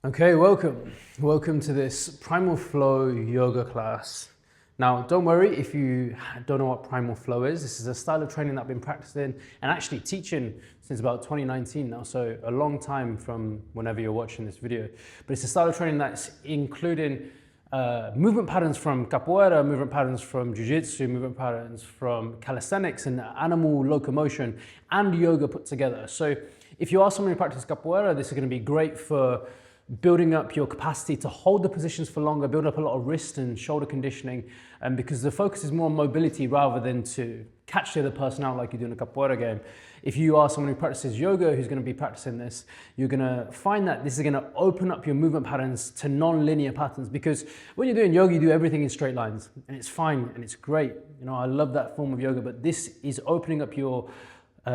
Okay, welcome to this Primal Flow yoga class. Now, don't worry if you don't know what Primal Flow is. This is a style of training that I've been practicing and actually teaching since about 2019 now, so a long time from whenever you're watching this video. But it's a style of training that's including movement patterns from capoeira, movement patterns from jiu-jitsu, movement patterns from calisthenics and animal locomotion and yoga put together. So if you are someone who practices capoeira, this is going to be great for building up your capacity to hold the positions for longer, build up a lot of wrist and shoulder conditioning, because the focus is more on mobility rather than to catch the other person out like you do in a capoeira game. If you are someone who practices yoga who's going to be practicing this, you're going to find that this is going to open up your movement patterns to non-linear patterns, because when you're doing yoga, you do everything in straight lines and it's fine and it's great. You know, I love that form of yoga, but this is opening up your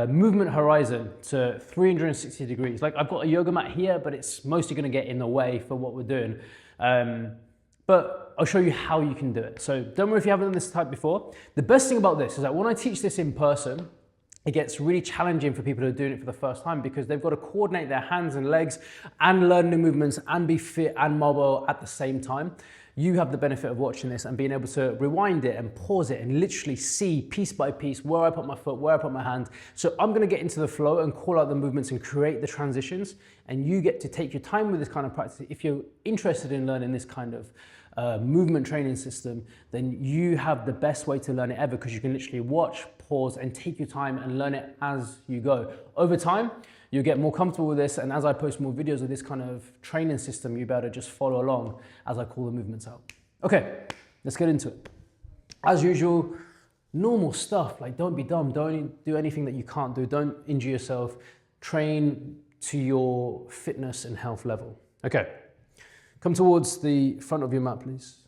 movement horizon to 360 degrees. Like I've got a yoga mat here, but it's mostly going to get in the way for what we're doing. But I'll show you how you can do it. So don't worry if you haven't done this type before. The best thing about this is that when I teach this in person, it gets really challenging for people who are doing it for the first time, because they've got to coordinate their hands and legs and learn new movements and be fit and mobile at the same time. You have the benefit of watching this and being able to rewind it and pause it and literally see piece by piece where I put my foot, where I put my hand. So I'm going to get into the flow and call out the movements and create the transitions, and you get to take your time with this kind of practice. If you're interested in learning this kind of movement training system, then you have the best way to learn it ever, because you can literally watch, pause and take your time and learn it as you go. Over time, you'll get more comfortable with this, and as I post more videos of this kind of training system, you better just follow along as I call the movements out. Okay, let's get into it. As usual, normal stuff, like don't be dumb, don't do anything that you can't do, don't injure yourself, train to your fitness and health level. Okay, come towards the front of your mat, please.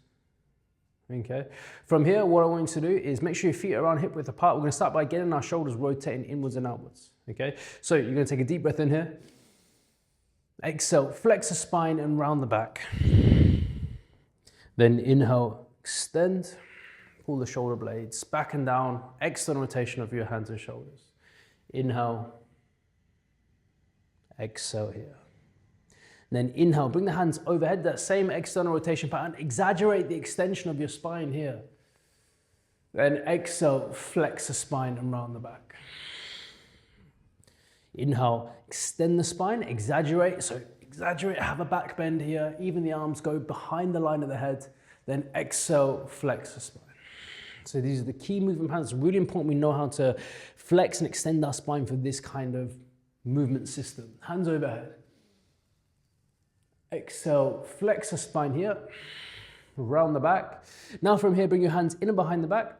Okay, from here, what I want you to do is make sure your feet are around hip width apart. We're going to start by getting our shoulders rotating inwards and outwards. Okay, so you're going to take a deep breath in here. Exhale, flex the spine and round the back. Then inhale, extend, pull the shoulder blades back and down, external rotation of your hands and shoulders. Inhale, exhale here. Then inhale, bring the hands overhead, that same external rotation pattern, exaggerate the extension of your spine here. Then exhale, flex the spine and round the back. Inhale, extend the spine, exaggerate, so exaggerate, have a back bend here, even the arms go behind the line of the head. Then exhale, flex the spine. So these are the key movement patterns. It's really important we know how to flex and extend our spine for this kind of movement system. Hands overhead. Exhale, flex the spine here, round the back. Now from here, bring your hands in and behind the back.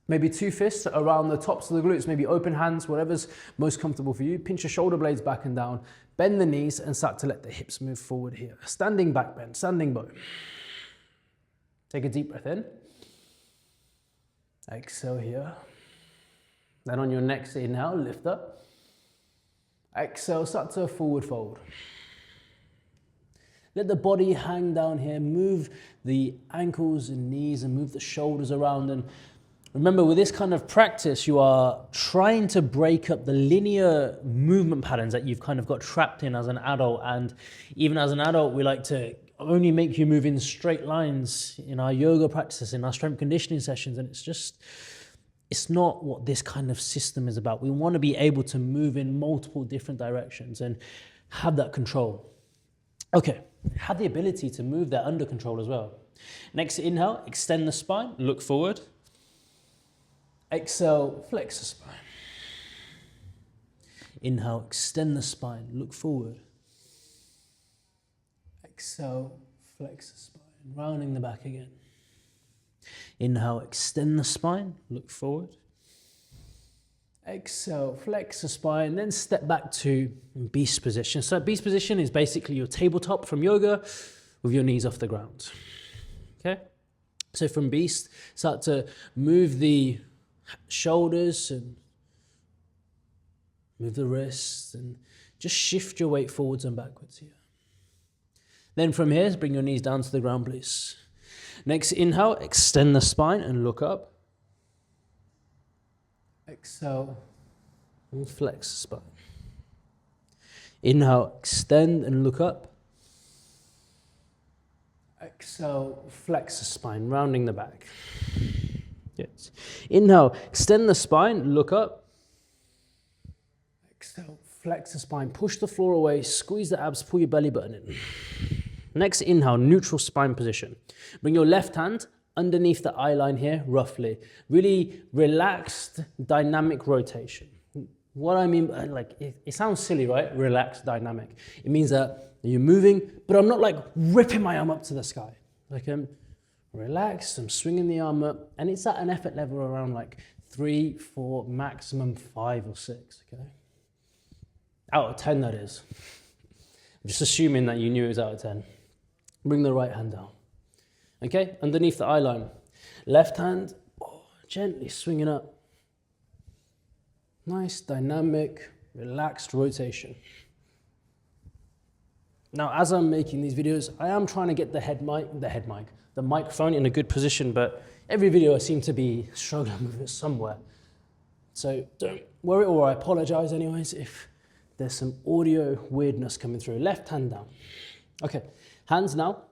Maybe two fists around the tops of the glutes, maybe open hands, whatever's most comfortable for you. Pinch your shoulder blades back and down, bend the knees and start to let the hips move forward here. Standing back bend, standing bow. Take a deep breath in. Exhale here. Then on your next inhale, lift up. Exhale, start to forward fold. Let the body hang down here, move the ankles and knees and move the shoulders around. And remember, with this kind of practice, you are trying to break up the linear movement patterns that you've kind of got trapped in as an adult. And even as an adult, we like to only make you move in straight lines in our yoga practices, in our strength conditioning sessions. And it's not what this kind of system is about. We want to be able to move in multiple different directions and have that control. Okay, have the ability to move that under control as well. Next inhale, extend the spine, look forward. Exhale, flex the spine. Inhale, extend the spine, look forward. Exhale, flex the spine, rounding the back again. Inhale, extend the spine, look forward. Exhale, flex the spine, then step back to beast position. So beast position is basically your tabletop from yoga with your knees off the ground. Okay? So from beast, start to move the shoulders and move the wrists and just shift your weight forwards and backwards here. Then from here, bring your knees down to the ground, please. Next inhale, extend the spine and look up. Exhale and flex the spine. Inhale, extend and look up. Exhale, flex the spine, rounding the back. Yes. Inhale, extend the spine, look up. Exhale, flex the spine, push the floor away, squeeze the abs, pull your belly button in. Next inhale, neutral spine position. Bring your left hand underneath the eye line here, roughly. Really relaxed, dynamic rotation. What I mean, like, it sounds silly, right? Relaxed, dynamic. It means that you're moving, but I'm not like ripping my arm up to the sky. Like I'm relaxed, I'm swinging the arm up, and it's at an effort level around like 3, 4, maximum 5 or 6, okay? Out of 10, that is. I'm just assuming that you knew it was out of 10. Bring the right hand down. Okay, underneath the eye line. Left hand, gently swinging up. Nice, dynamic, relaxed rotation. Now, as I'm making these videos, I am trying to get the microphone in a good position, but every video I seem to be struggling with it somewhere. So don't worry, or I apologize anyways if there's some audio weirdness coming through. Left hand down. Okay, hands now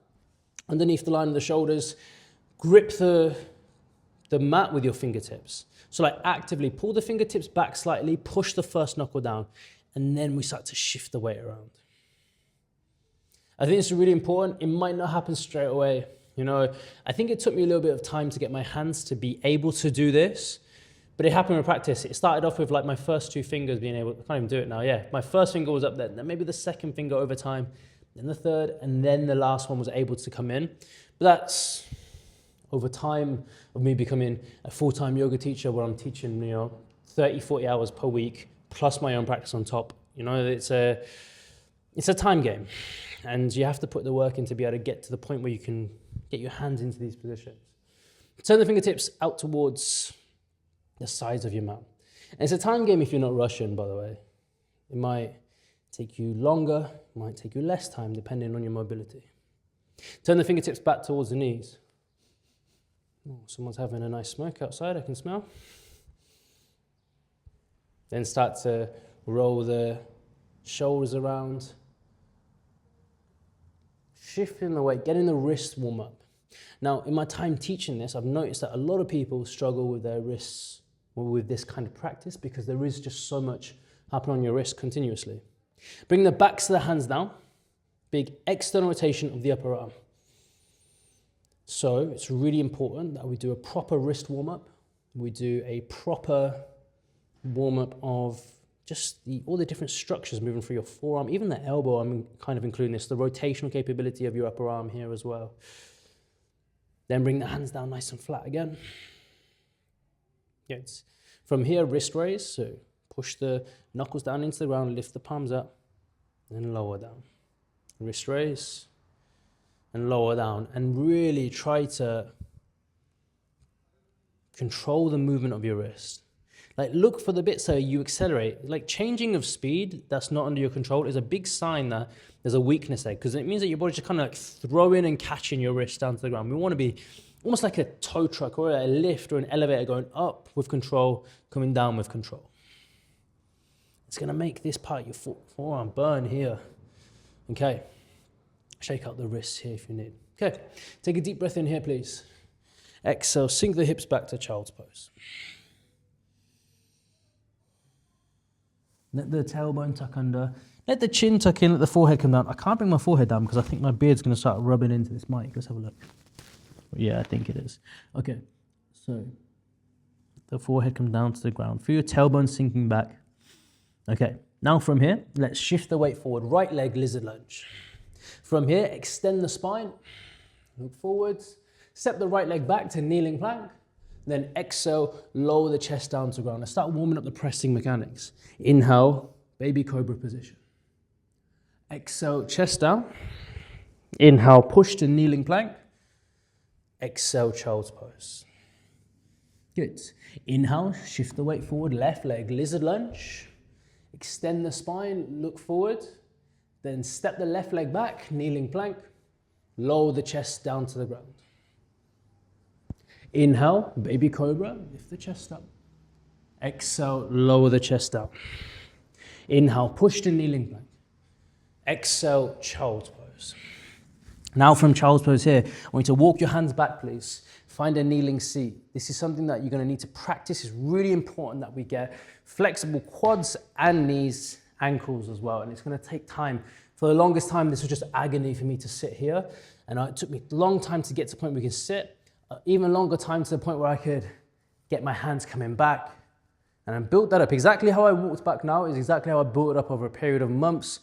underneath the line of the shoulders. Grip the mat with your fingertips. So like actively pull the fingertips back slightly, push the first knuckle down, and then we start to shift the weight around. I think it's really important. It might not happen straight away. You know, I think it took me a little bit of time to get my hands to be able to do this, but it happened with practice. It started off with like my first 2 fingers being able, I can't even do it now, yeah. My first finger was up there, then maybe the second finger over time, then the third, and then the last one was able to come in. But that's over time of me becoming a full-time yoga teacher where I'm teaching, 30, 40 hours per week, plus my own practice on top. You know, it's a time game. And you have to put the work in to be able to get to the point where you can get your hands into these positions. Turn the fingertips out towards the sides of your mat. And it's a time game if you're not rushing, by the way. It might take you longer, it might take you less time, depending on your mobility. Turn the fingertips back towards the knees. Oh, someone's having a nice smoke outside, I can smell. Then start to roll the shoulders around. Shifting the weight, getting the wrist warm up. Now, in my time teaching this, I've noticed that a lot of people struggle with their wrists with this kind of practice because there is just so much happening on your wrist continuously. Bring the backs of the hands down. Big external rotation of the upper arm. So it's really important that we do a proper wrist warm up. We do a proper warm up of just all the different structures moving through your forearm, even the elbow, I'm kind of including this, the rotational capability of your upper arm here as well. Then bring the hands down nice and flat again. Yes. From here, wrist raise, so push the knuckles down into the ground, lift the palms up, and lower down. Wrist raise, and lower down, and really try to control the movement of your wrist. Like look for the bit so you accelerate. Like changing of speed that's not under your control is a big sign that there's a weakness there because it means that your body's just kind of like throwing and catching your wrist down to the ground. We want to be almost like a tow truck or a lift or an elevator going up with control, coming down with control. It's going to make this part of your forearm burn here. Okay. Shake out the wrists here if you need. Okay. Take a deep breath in here, please. Exhale, sink the hips back to child's pose. Let the tailbone tuck under. Let the chin tuck in, let the forehead come down. I can't bring my forehead down because I think my beard's going to start rubbing into this mic. Let's have a look. Yeah, I think it is. Okay, so the forehead come down to the ground. Feel your tailbone sinking back. Okay, now from here, let's shift the weight forward. Right leg, lizard lunge. From here, extend the spine. Look forwards. Step the right leg back to kneeling plank. Then exhale, lower the chest down to the ground. Let's start warming up the pressing mechanics. Inhale, baby cobra position. Exhale, chest down. Inhale, push to kneeling plank. Exhale, child's pose. Good. Inhale, shift the weight forward, left leg, lizard lunge. Extend the spine, look forward. Then step the left leg back, kneeling plank. Lower the chest down to the ground. Inhale, baby cobra, lift the chest up. Exhale, lower the chest down. Inhale, push to kneeling plank. Exhale, child's pose. Now from child's pose here, I want you to walk your hands back, please. Find a kneeling seat. This is something that you're going to need to practice. It's really important that we get flexible quads and knees, ankles as well. And it's going to take time. For the longest time, this was just agony for me to sit here. And it took me a long time to get to the point where we can sit. Even longer time to the point where I could get my hands coming back. And I built that up. Exactly how I walked back now is exactly how I built it up over a period of months,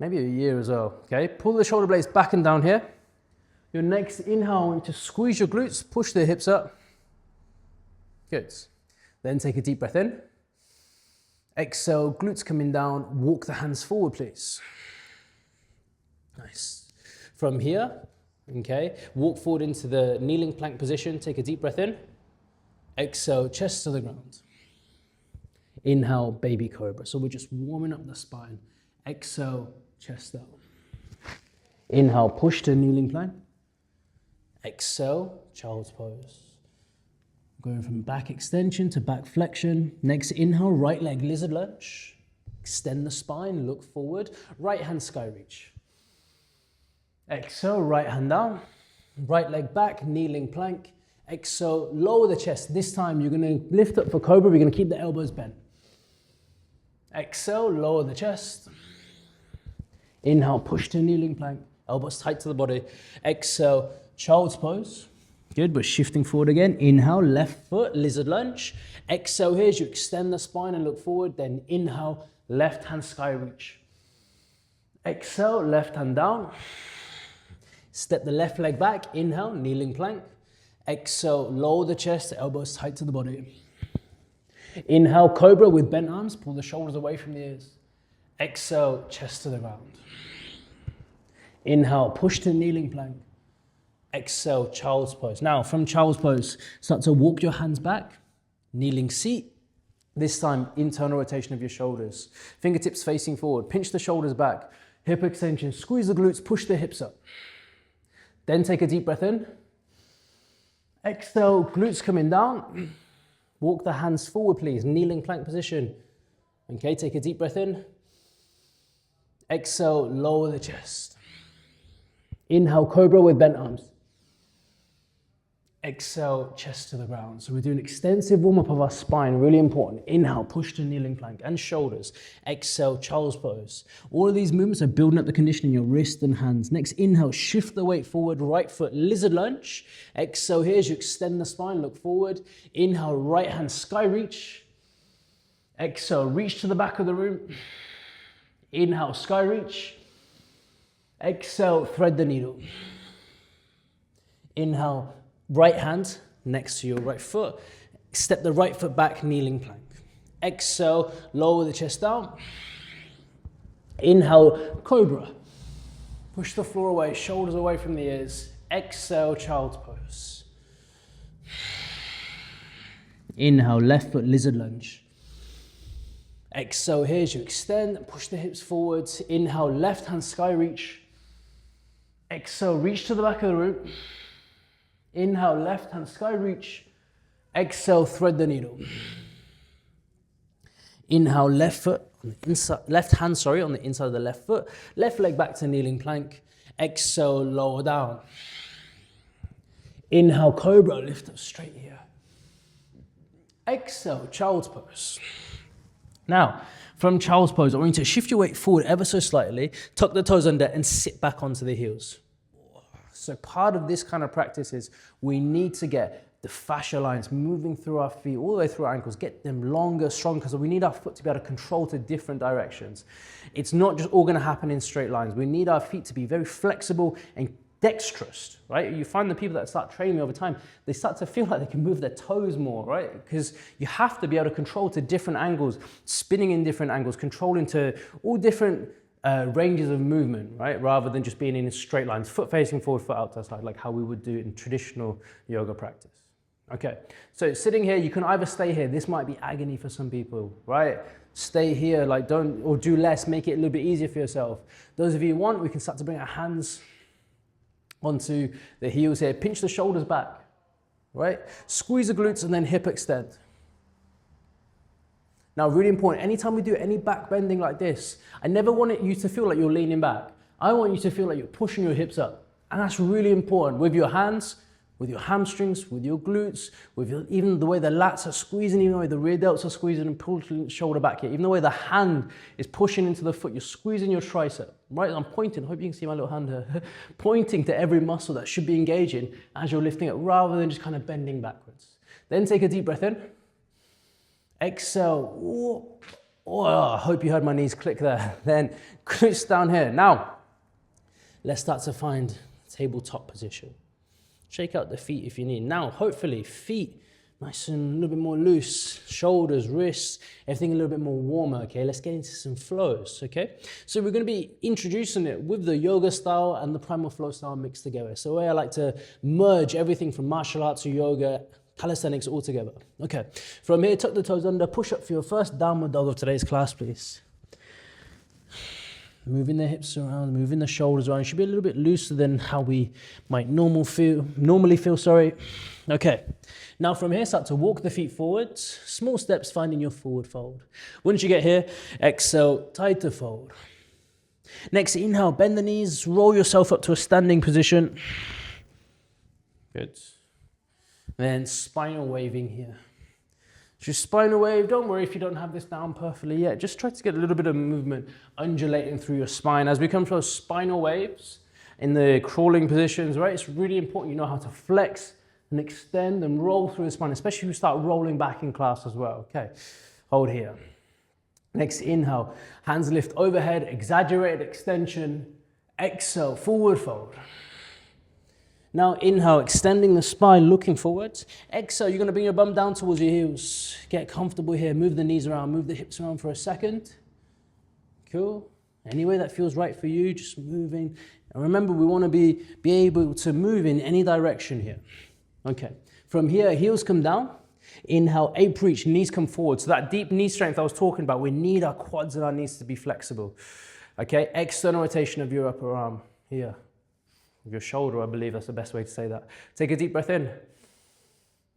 maybe a year as well. Okay, pull the shoulder blades back and down here. Your next inhale, I want you to squeeze your glutes, push the hips up. Good. Then take a deep breath in. Exhale, glutes coming down. Walk the hands forward, please. Nice. From here, okay, walk forward into the kneeling plank position. Take a deep breath in. Exhale, chest to the ground. Inhale, baby cobra. So we're just warming up the spine. Exhale, chest down. Inhale, push to kneeling plank. Exhale, child's pose. Going from back extension to back flexion. Next inhale, right leg lizard lunge. Extend the spine, look forward. Right hand sky reach. Exhale, right hand down. Right leg back, kneeling plank. Exhale, lower the chest. This time you're going to lift up for cobra. We're going to keep the elbows bent. Exhale, lower the chest. Inhale, push to kneeling plank. Elbows tight to the body. Exhale, child's pose. Good, we're shifting forward again. Inhale, left foot, lizard lunge. Exhale here as you extend the spine and look forward. Then inhale, left hand sky reach. Exhale, left hand down. Step the left leg back. Inhale, kneeling plank. Exhale, lower the chest, elbows tight to the body. Inhale, cobra with bent arms. Pull the shoulders away from the ears. Exhale, chest to the ground. Inhale, push to kneeling plank. Exhale, child's pose. Now, from child's pose, start to walk your hands back. Kneeling seat. This time, internal rotation of your shoulders. Fingertips facing forward. Pinch the shoulders back. Hip extension. Squeeze the glutes. Push the hips up. Then take a deep breath in. Exhale, glutes coming down. Walk the hands forward, please. Kneeling plank position. Okay, take a deep breath in. Exhale, lower the chest. Inhale, cobra with bent arms. Exhale, chest to the ground. So we're doing extensive warm-up of our spine, really important. Inhale, push to kneeling plank and shoulders. Exhale, child's pose. All of these movements are building up the condition in your wrist and hands. Next, inhale, shift the weight forward, right foot, lizard lunge. Exhale here as you extend the spine, look forward. Inhale, right hand, sky reach. Exhale, reach to the back of the room. Inhale, sky reach. Exhale, thread the needle. Inhale, right hand next to your right foot. Step the right foot back, kneeling plank. Exhale, lower the chest down. Inhale, cobra. Push the floor away, shoulders away from the ears. Exhale, child's pose. Inhale, left foot, lizard lunge. Exhale here as you extend, push the hips forwards. Inhale, left hand sky reach. Exhale, reach to the back of the room. Inhale, left hand sky reach. Exhale, thread the needle. Inhale, left foot on the inside, left hand, on the inside of the left foot. Left leg back to kneeling plank. Exhale, lower down. Inhale, cobra, lift up straight here. Exhale, child's pose. Now, from child's pose, I want you to shift your weight forward ever so slightly, tuck the toes under, and sit back onto the heels. So part of this kind of practice is we need to get the fascia lines moving through our feet, all the way through our ankles, get them longer, stronger, because we need our foot to be able to control to different directions. It's not just all going to happen in straight lines. We need our feet to be very flexible and dexterous, right? You find the people that start training over time, they start to feel like they can move their toes more, right? Because you have to be able to control to different angles, spinning in different angles, controlling to all different ranges of movement, right? Rather than just being in straight lines, foot facing forward, foot out to the side, like how we would do in traditional yoga practice. Okay, so sitting here, you can either stay here. This might be agony for some people, right? Stay here, like don't, or do less, make it a little bit easier for yourself. Those of you who want, we can start to bring our hands onto the heels here. Pinch the shoulders back, right? Squeeze the glutes and then hip extend. Now, really important, anytime we do any back bending like this, I never want you to feel like you're leaning back. I want you to feel like you're pushing your hips up. And that's really important with your hands, with your hamstrings, with your glutes, with even the way the lats are squeezing, even the way the rear delts are squeezing and pulling the shoulder back here, even the way the hand is pushing into the foot, you're squeezing your tricep, right? I'm pointing, I hope you can see my little hand here, pointing to every muscle that should be engaging as you're lifting it rather than just kind of bending backwards. Then take a deep breath in. Exhale. Oh, I hope you heard my knees click there. Then glutes down here. Now, let's start to find tabletop position. Shake out the feet if you need. Now, hopefully, feet nice and a little bit more loose, shoulders, wrists, everything a little bit more warmer, okay? Let's get into some flows, okay? So we're gonna be introducing it with the yoga style and the primal flow style mixed together. So the way I like to merge everything from martial arts to yoga, calisthenics all together. Okay, from here, tuck the toes under, push up for your first downward dog of today's class, please. Moving the hips around, moving the shoulders around. It should be a little bit looser than how we might normally feel, sorry. Okay, now from here, start to walk the feet forwards. Small steps, finding your forward fold. Once you get here, exhale, tighter fold. Next, inhale, bend the knees, roll yourself up to a standing position. Good. Then spinal waving here. Just spinal wave, don't worry if you don't have this down perfectly yet. Just try to get a little bit of movement undulating through your spine. As we come to those spinal waves in the crawling positions, right? It's really important you know how to flex and extend and roll through the spine, especially if you start rolling back in class as well. Okay, hold here. Next, inhale, hands lift overhead, exaggerated extension. Exhale, forward fold. Now inhale, extending the spine, looking forwards. Exhale, you're gonna bring your bum down towards your heels. Get comfortable here, move the knees around, move the hips around for a second. Cool. Any way that feels right for you, just moving. And remember, we wanna be able to move in any direction here. Okay, from here, heels come down. Inhale, ape reach, knees come forward. So that deep knee strength I was talking about, we need our quads and our knees to be flexible. Okay, external rotation of your upper arm here. Your shoulder, I believe that's the best way to say that. Take a deep breath in.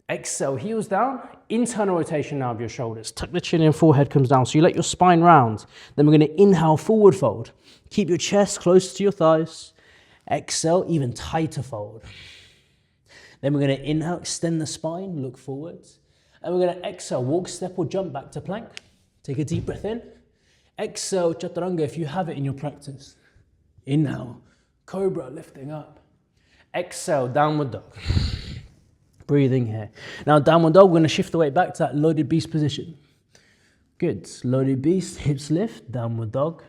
Exhale, heels down. Internal rotation now of your shoulders. Tuck the chin in, forehead comes down. So you let your spine round. Then we're going to inhale, forward fold. Keep your chest close to your thighs. Exhale, even tighter fold. Then we're going to inhale, extend the spine, look forwards. And we're going to exhale, walk, step or jump back to plank. Take a deep breath in. Exhale, chaturanga if you have it in your practice. Inhale. Cobra, lifting up. Exhale, downward dog. Breathing here. Now, downward dog, we're going to shift the weight back to that loaded beast position. Good. Loaded beast, hips lift, downward dog.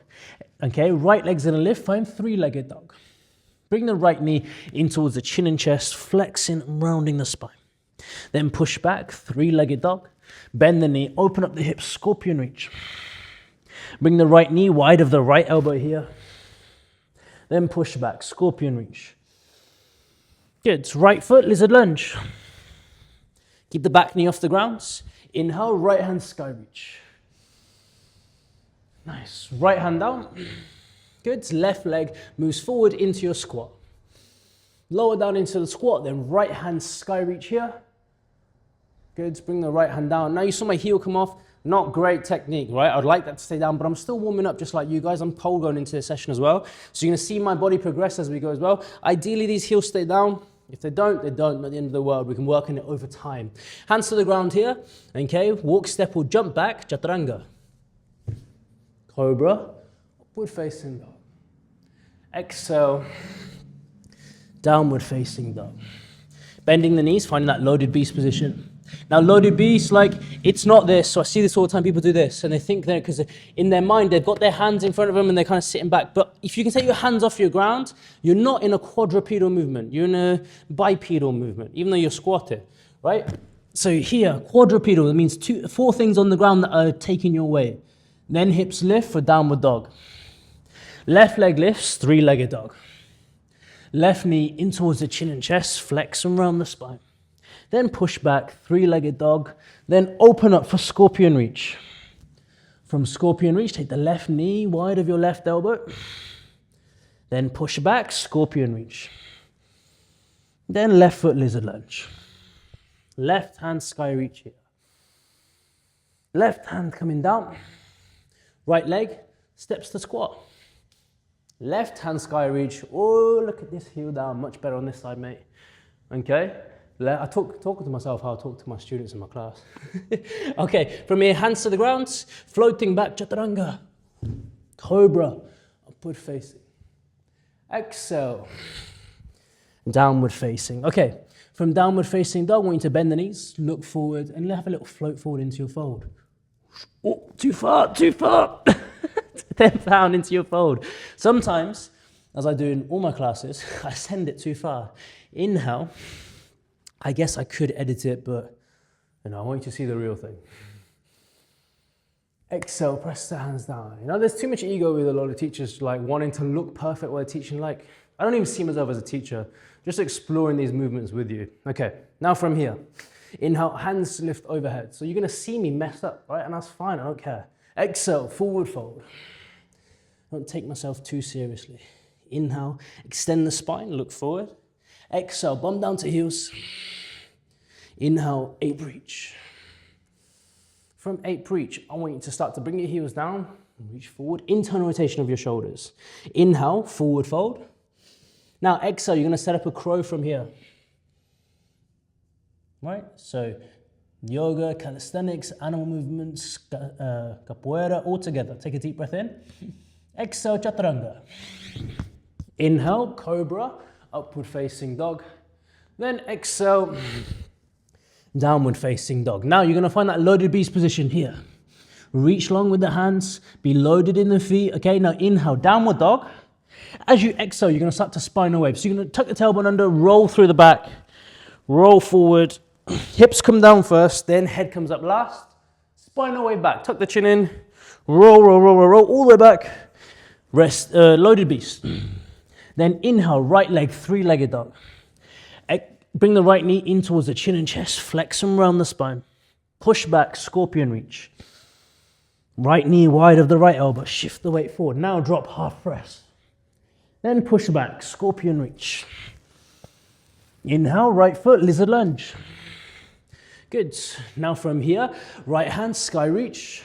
Okay, right leg's going to lift, find three-legged dog. Bring the right knee in towards the chin and chest, flexing and rounding the spine. Then push back, three-legged dog. Bend the knee, open up the hips, scorpion reach. Bring the right knee wide of the right elbow here. Then push back, scorpion reach. Good, right foot, lizard lunge. Keep the back knee off the ground. Inhale, right hand sky reach. Nice, right hand down. Good, left leg moves forward into your squat. Lower down into the squat, then right hand sky reach here. Good, bring the right hand down. Now you saw my heel come off. Not great technique, right? I'd like that to stay down, but I'm still warming up just like you guys. I'm cold going into the session as well. So you're gonna see my body progress as we go as well. Ideally, these heels stay down. If they don't, they don't. At the end of the world, we can work on it over time. Hands to the ground here. Okay, walk, step or jump back, chaturanga. Cobra, upward facing dog. Exhale, downward facing dog. Bending the knees, finding that loaded beast position. Now, loaded beast, like, it's not this. So I see this all the time. People do this, and they think that because in their mind, they've got their hands in front of them, and they're kind of sitting back. But if you can take your hands off your ground, you're not in a quadrupedal movement. You're in a bipedal movement, even though you're squatted, right? So here, quadrupedal, that means four things on the ground that are taking your weight. Then hips lift for downward dog. Left leg lifts, three-legged dog. Left knee in towards the chin and chest, flex and round the spine. Then push back, three-legged dog. Then open up for scorpion reach. From scorpion reach, take the left knee wide of your left elbow. Then push back, scorpion reach. Then left foot lizard lunge. Left hand sky reach here. Left hand coming down. Right leg steps to squat. Left hand sky reach. Oh, look at this heel down. Much better on this side, mate. Okay. I talking to myself how I talk to my students in my class. Okay, from here, hands to the ground, floating back, chaturanga. Cobra, upward facing. Exhale. Downward facing. Okay, from downward facing dog, I want you to bend the knees, look forward, and have a little float forward into your fold. Oh, too far, too far. Then down into your fold. Sometimes, as I do in all my classes, I send it too far. Inhale. I guess I could edit it, but I want you to see the real thing. Exhale, press the hands down. There's too much ego with a lot of teachers, like wanting to look perfect while they're teaching. Like, I don't even see myself as a teacher, just exploring these movements with you. Okay, now from here, inhale, hands lift overhead. So you're gonna see me mess up, right? And that's fine, I don't care. Exhale, forward fold. Don't take myself too seriously. Inhale, extend the spine, look forward. Exhale, bum down to heels. Inhale, ape reach. From ape reach, I want you to start to bring your heels down, reach forward, internal rotation of your shoulders. Inhale, forward fold. Now exhale, you're gonna set up a crow from here. Right, so yoga, calisthenics, animal movements, capoeira, all together. Take a deep breath in. Exhale, chaturanga. Inhale, cobra, upward facing dog. Then exhale, downward facing dog. Now you're gonna find that loaded beast position here. Reach long with the hands, be loaded in the feet. Okay, now inhale, downward dog. As you exhale, you're gonna start to spinal wave. So you're gonna tuck the tailbone under, roll through the back, roll forward. Hips come down first, then head comes up last. Spinal wave back, tuck the chin in, roll, roll, roll, roll, roll, all the way back. Rest, loaded beast. Then inhale, right leg, three-legged dog. Bring the right knee in towards the chin and chest, flex them around the spine. Push back, scorpion reach. Right knee wide of the right elbow, shift the weight forward. Now drop half press. Then push back, scorpion reach. Inhale, right foot, lizard lunge. Good. Now from here, right hand, sky reach.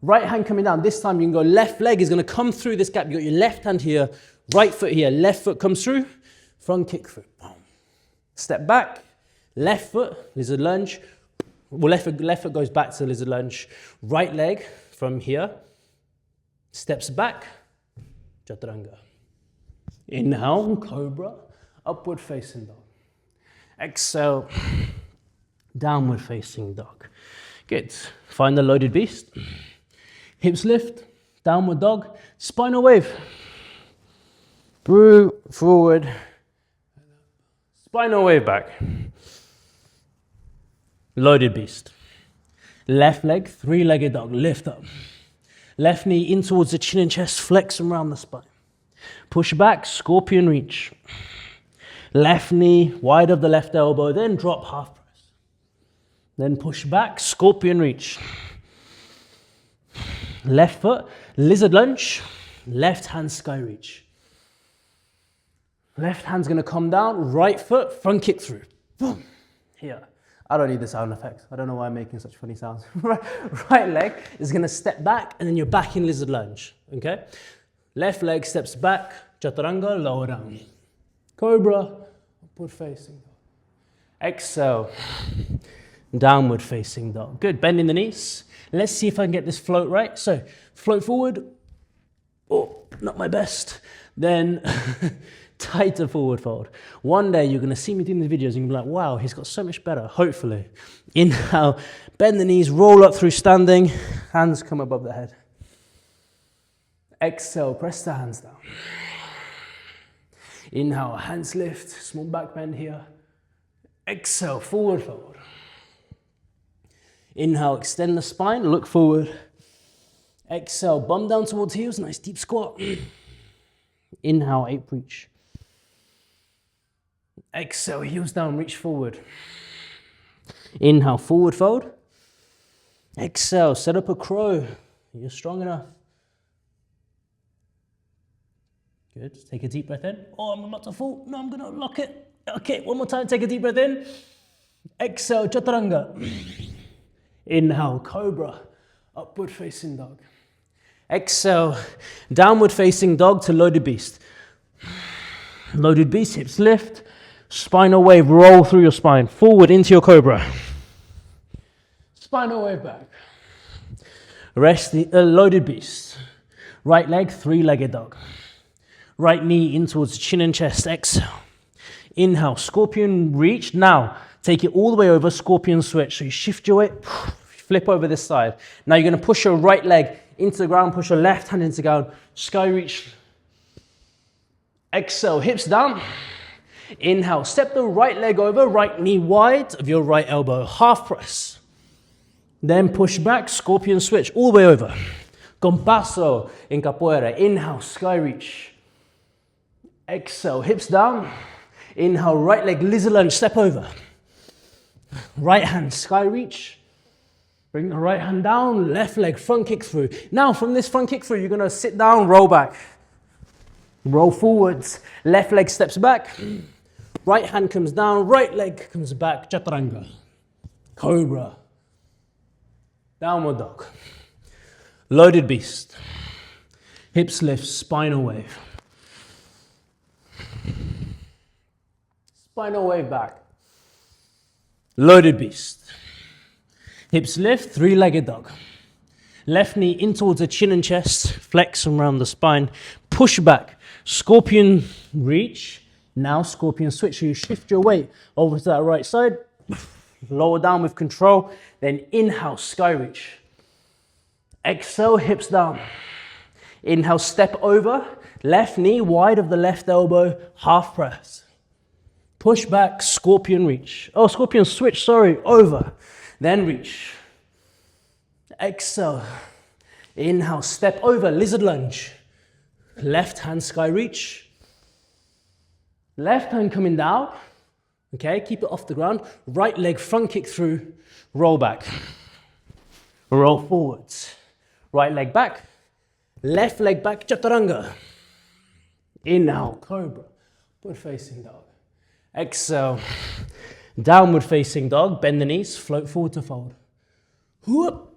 Right hand coming down. This time you can go left leg is going to come through this gap. You got your left hand here, right foot here. Left foot comes through, front kick through. Step back, left foot, lizard lunge. Well, left foot goes back to lizard lunge. Right leg from here, steps back, chaturanga. Inhale, cobra, upward facing dog. Exhale, downward facing dog. Good. Find the loaded beast. Hips lift, downward dog, spinal wave. Through, forward, spinal wave back. Loaded beast. Left leg, three-legged dog, lift up. Left knee in towards the chin and chest, flex them around the spine. Push back, scorpion reach. Left knee wide of the left elbow, then drop half press. Then push back, scorpion reach. Left foot, lizard lunge. Left hand, sky reach. Left hand's gonna come down, right foot, front kick through. Boom. Here. I don't need the sound effects. I don't know why I'm making such funny sounds. Right leg is gonna step back and then you're back in lizard lunge, okay? Left leg steps back, chaturanga, lower down. Cobra, upward facing dog. Exhale, downward facing dog. Good, bending the knees. Let's see if I can get this float right. So, float forward. Oh, not my best. Then, tighter forward fold. One day you're gonna see me doing these videos and you'll be like, wow, he's got so much better, hopefully. Inhale, bend the knees, roll up through standing, hands come above the head. Exhale, press the hands down. Inhale, hands lift, small back bend here. Exhale, forward fold. Inhale, extend the spine, look forward. Exhale, bum down towards heels, nice deep squat. Inhale, ape reach. Exhale, heels down, reach forward. Inhale, forward fold. Exhale, set up a crow. You're strong enough. Good, take a deep breath in. Oh, I'm about to fall. No, I'm gonna lock it. Okay, one more time, take a deep breath in. Exhale, chaturanga. Inhale, cobra, upward facing dog. Exhale, downward facing dog to loaded beast. Loaded beast, hips lift, spinal wave, roll through your spine, forward into your cobra. Spinal wave back. Rest the loaded beast. Right leg, three-legged dog. Right knee in towards chin and chest, exhale. Inhale, scorpion reach. Now, take it all the way over, scorpion switch. So you shift your weight, flip over this side. Now you're gonna push your right leg into the ground, push your left hand into the ground, sky reach. Exhale, hips down. Inhale, step the right leg over, right knee wide of your right elbow, half press. Then push back, scorpion switch, all the way over. Compasso in capoeira. Inhale, sky reach. Exhale, hips down. Inhale, right leg, lizard lunge, step over. Right hand, sky reach. Bring the right hand down, left leg, front kick through. Now from this front kick through, you're gonna sit down, roll back. Roll forwards, left leg steps back. Right hand comes down, right leg comes back, chaturanga. Cobra. Downward dog. Loaded beast. Hips lift, spinal wave. Spinal wave back. Loaded beast. Hips lift, three-legged dog. Left knee in towards the chin and chest, flex around the spine, push back. Scorpion reach, now scorpion switch. So you shift your weight over to that right side, lower down with control, then inhale, sky reach. Exhale, hips down. Inhale, step over, left knee wide of the left elbow, half press. Push back, scorpion reach. Oh, scorpion switch, sorry, over. Then reach. Exhale. Inhale, step over, lizard lunge. Left hand sky reach. Left hand coming down. Okay, keep it off the ground. Right leg front kick through, roll back. Roll forwards. Right leg back. Left leg back, chaturanga. Inhale, cobra. Upward facing dog. Exhale. Downward facing dog. Bend the knees, float forward to fold. Whoop.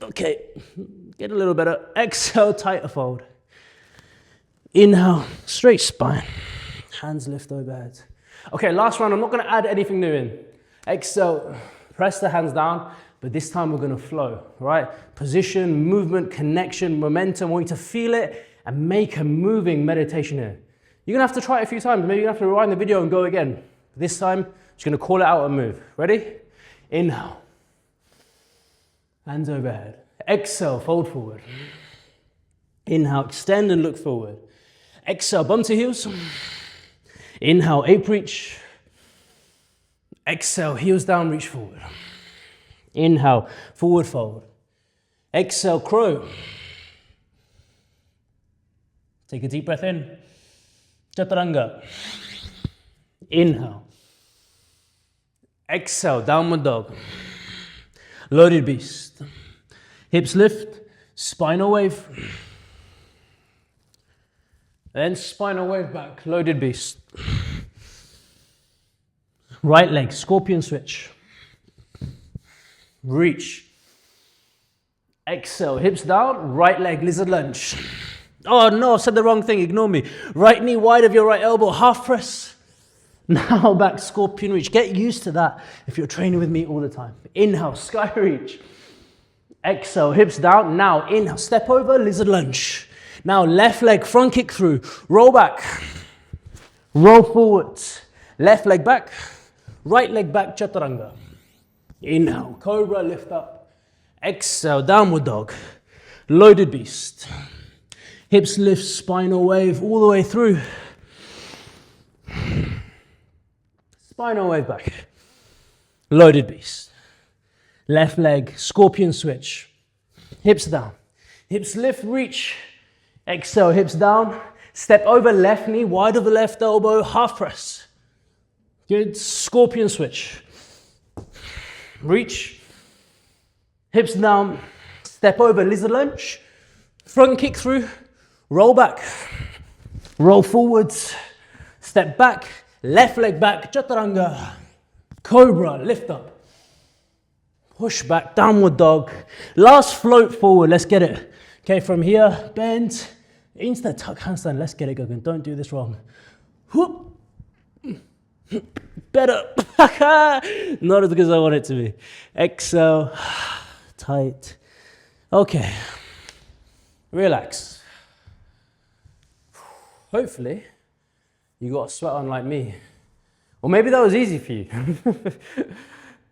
Okay, get a little better. Exhale, tighter fold. Inhale, straight spine. Hands lift overhead. Okay, last round. I'm not going to add anything new in. Exhale, press the hands down, but this time we're going to flow, right? Position, movement, connection, momentum. I want you to feel it and make a moving meditation here. You're going to have to try it a few times. Maybe you're going to have to rewind the video and go again. This time, I'm just going to call it out and move. Ready? Inhale. Hands overhead. Exhale, fold forward. Inhale, extend and look forward. Exhale, bum to heels. Inhale, ape reach. Exhale, heels down, reach forward. Inhale, forward fold. Exhale, crow. Take a deep breath in. Chaturanga. Inhale. Exhale, downward dog. Loaded beast. Hips lift, spinal wave. Then spinal wave back, loaded beast. Right leg, scorpion switch. Reach. Exhale, hips down, right leg, lizard lunge. Oh no, I said the wrong thing, ignore me. Right knee wide of your right elbow, half press. Now back, scorpion reach. Get used to that if you're training with me all the time. Inhale, sky reach. Exhale, hips down. Now inhale, step over, lizard lunge. Now left leg, front kick through. Roll back. Roll forwards. Left leg back. Right leg back, chaturanga. Inhale, cobra, lift up. Exhale, downward dog. Loaded beast. Hips lift, spinal wave all the way through. Spinal wave back. Loaded beast. Left leg, scorpion switch. Hips down. Hips lift, reach. Exhale, hips down. Step over, left knee, wide of the left elbow, half press. Good. Scorpion switch. Reach. Hips down. Step over, lizard lunge. Front kick through. Roll back. Roll forwards. Step back. Left leg back, chaturanga. Cobra, lift up. Push back, downward dog. Last float forward, let's get it. Okay, from here, bend into the tuck handstand. Let's get it going. Don't do this wrong. Whoop. Better. Not as good as I want it to be. Exhale. Tight. Okay. Relax. Hopefully, you got a sweat on like me. Or maybe that was easy for you.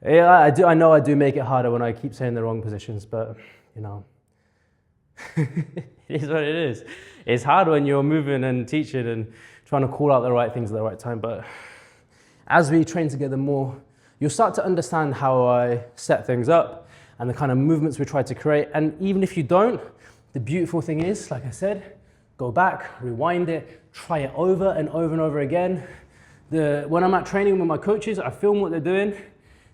Yeah, I know I do make it harder when I keep saying the wrong positions, but you know, it is what it is. It's hard when you're moving and teaching and trying to call out the right things at the right time, but as we train together more, you'll start to understand how I set things up and the kind of movements we try to create. And even if you don't, the beautiful thing is, like I said, go back, rewind it, try it over and over and over again. When I'm at training with my coaches, I film what they're doing,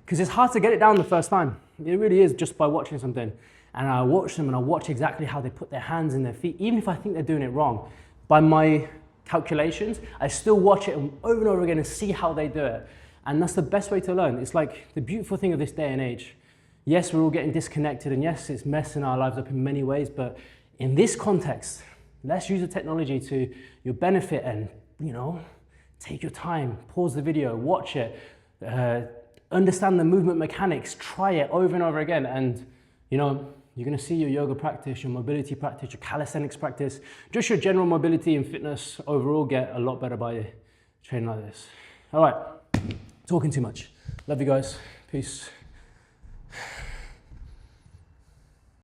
because it's hard to get it down the first time. It really is, just by watching something. And I watch them and I watch exactly how they put their hands in their feet, even if I think they're doing it wrong. By my calculations, I still watch it over and over again and see how they do it. And that's the best way to learn. It's like the beautiful thing of this day and age. Yes, we're all getting disconnected, and yes, it's messing our lives up in many ways, but in this context, let's use the technology to your benefit and, you know, take your time, pause the video, watch it, understand the movement mechanics, try it over and over again, and you know, you're going to see your yoga practice, your mobility practice, your calisthenics practice, just your general mobility and fitness overall get a lot better by training like this. All right, talking too much. Love you guys. Peace.